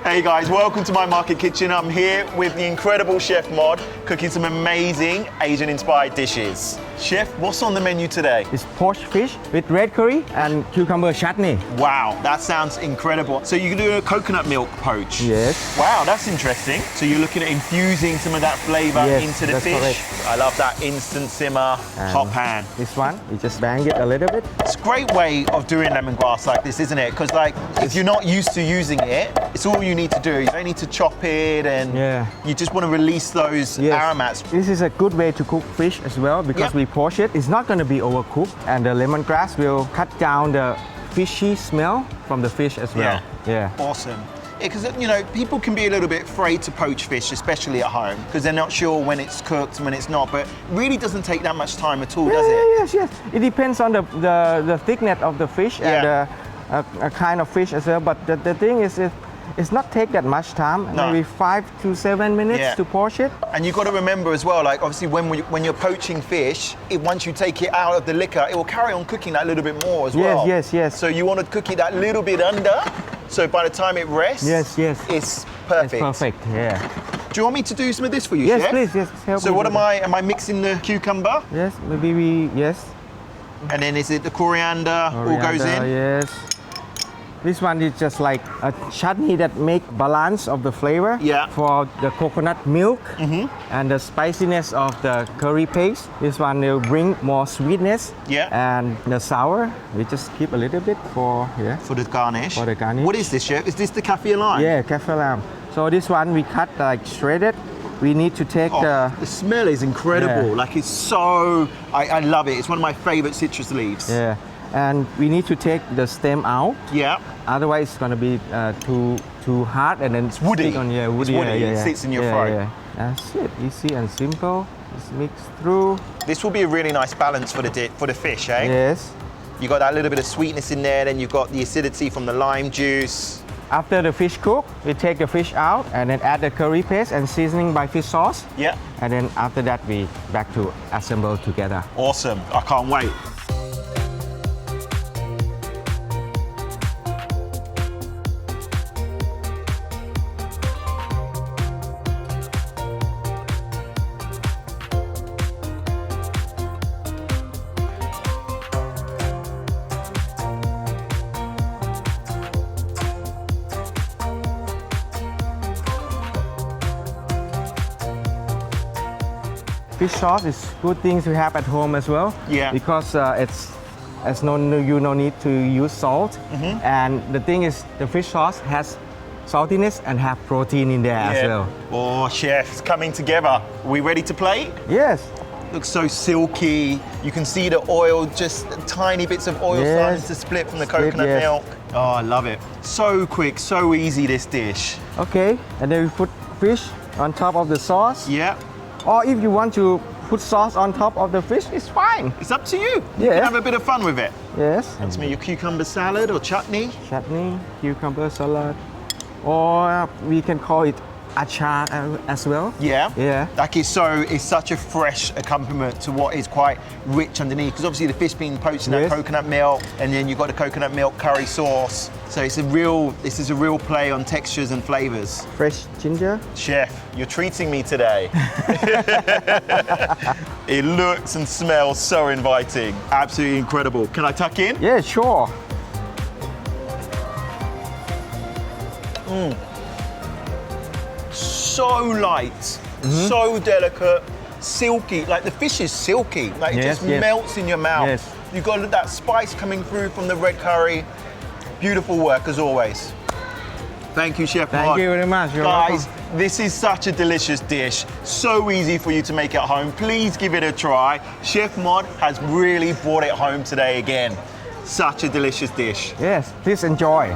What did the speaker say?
Hey guys, welcome to my market kitchen. I'm here with the incredible Chef Mod cooking some amazing Asian-inspired dishes. Chef, what's on the menu today? It's poached fish with red curry and cucumber chutney. Wow, that sounds incredible. So you can do a coconut milk poach? Yes. Wow, that's interesting. So you're looking at infusing some of that flavor into the fish? Correct. I love that instant simmer, hot pan. This one, we just bang it a little bit. It's a great way of doing lemongrass like this, isn't it? Because like, if you're not used to using it, it's all you need to do. You don't need to chop it and you just want to release those aromats. This is a good way to cook fish as well because we poach it. It's not going to be overcooked and the lemongrass will cut down the fishy smell from the fish as well. Yeah. Awesome. Because, you know, people can be a little bit afraid to poach fish, especially at home, because they're not sure when it's cooked and when it's not, but it really doesn't take that much time at all, does it? Yes. It depends on the thickness of the fish and a kind of fish as well, but the thing is, it's not take that much time, maybe 5 to 7 minutes to poach it. And you've got to remember as well, like obviously when you're poaching fish, once you take it out of the liquor, it will carry on cooking that little bit more as well. Yes. So you want to cook it that little bit under, so by the time it rests, it's perfect. It's perfect, yeah. Do you want me to do some of this for you, Yes, Chef? please, help So me what am I mixing the cucumber? Yes, maybe And then is it the coriander all goes in? Yes. This one is just like a chutney that make balance of the flavor for the coconut milk and the spiciness of the curry paste. This one will bring more sweetness and the sour. We just keep a little bit for the garnish. For the garnish. What is this, Chef? Is this the kaffir lime? Yeah, kaffir lime. So this one we cut like shredded. We need to take the smell is incredible. Like it's so, I love it. It's one of my favorite citrus leaves. Yeah. And we need to take the stem out. Yeah. Otherwise, it's going to be too hard and then it's woody. Woody. It's woody. It sits in your throat. Yeah. That's it. Easy and simple. Just mix through. This will be a really nice balance for the fish, eh? Yes. You got that little bit of sweetness in there, then you've got the acidity from the lime juice. After the fish cook, we take the fish out and then add the curry paste and seasoning by fish sauce. Yeah. And then after that, we back to assemble together. Awesome. I can't wait. Fish sauce is good thing to have at home as well. Yeah. Because you no need to use salt. And the thing is, the fish sauce has saltiness and have protein in there as well. Oh, Chef, it's coming together. Are we ready to plate? Yes. Looks so silky. You can see the oil, just tiny bits of oil starting to split from the coconut milk. Oh, I love it. So quick, so easy, this dish. Okay, and then we put fish on top of the sauce. Yeah. Or if you want to put sauce on top of the fish, it's fine. It's up to you. You can have a bit of fun with it. Yes. That's me, your cucumber salad or chutney. Chutney, cucumber salad. Or we can call it achar as well. Yeah. Like it's such a fresh accompaniment to what is quite rich underneath, because obviously the fish being poached in that coconut milk, and then you've got the coconut milk curry sauce. So this is a real play on textures and flavors. Fresh ginger. Chef, you're treating me today. It looks and smells so inviting. Absolutely incredible. Can I tuck in? Yeah, sure. So light, so delicate, silky. Like the fish is silky. Like it just melts in your mouth. Yes. You've got that spice coming through from the red curry. Beautiful work as always. Thank you, Chef Mod. Thank you very much. You're Guys, welcome. this is such a delicious dish. So easy for you to make at home. Please give it a try. Chef Mod has really brought it home today again. Such a delicious dish. Yes, please enjoy.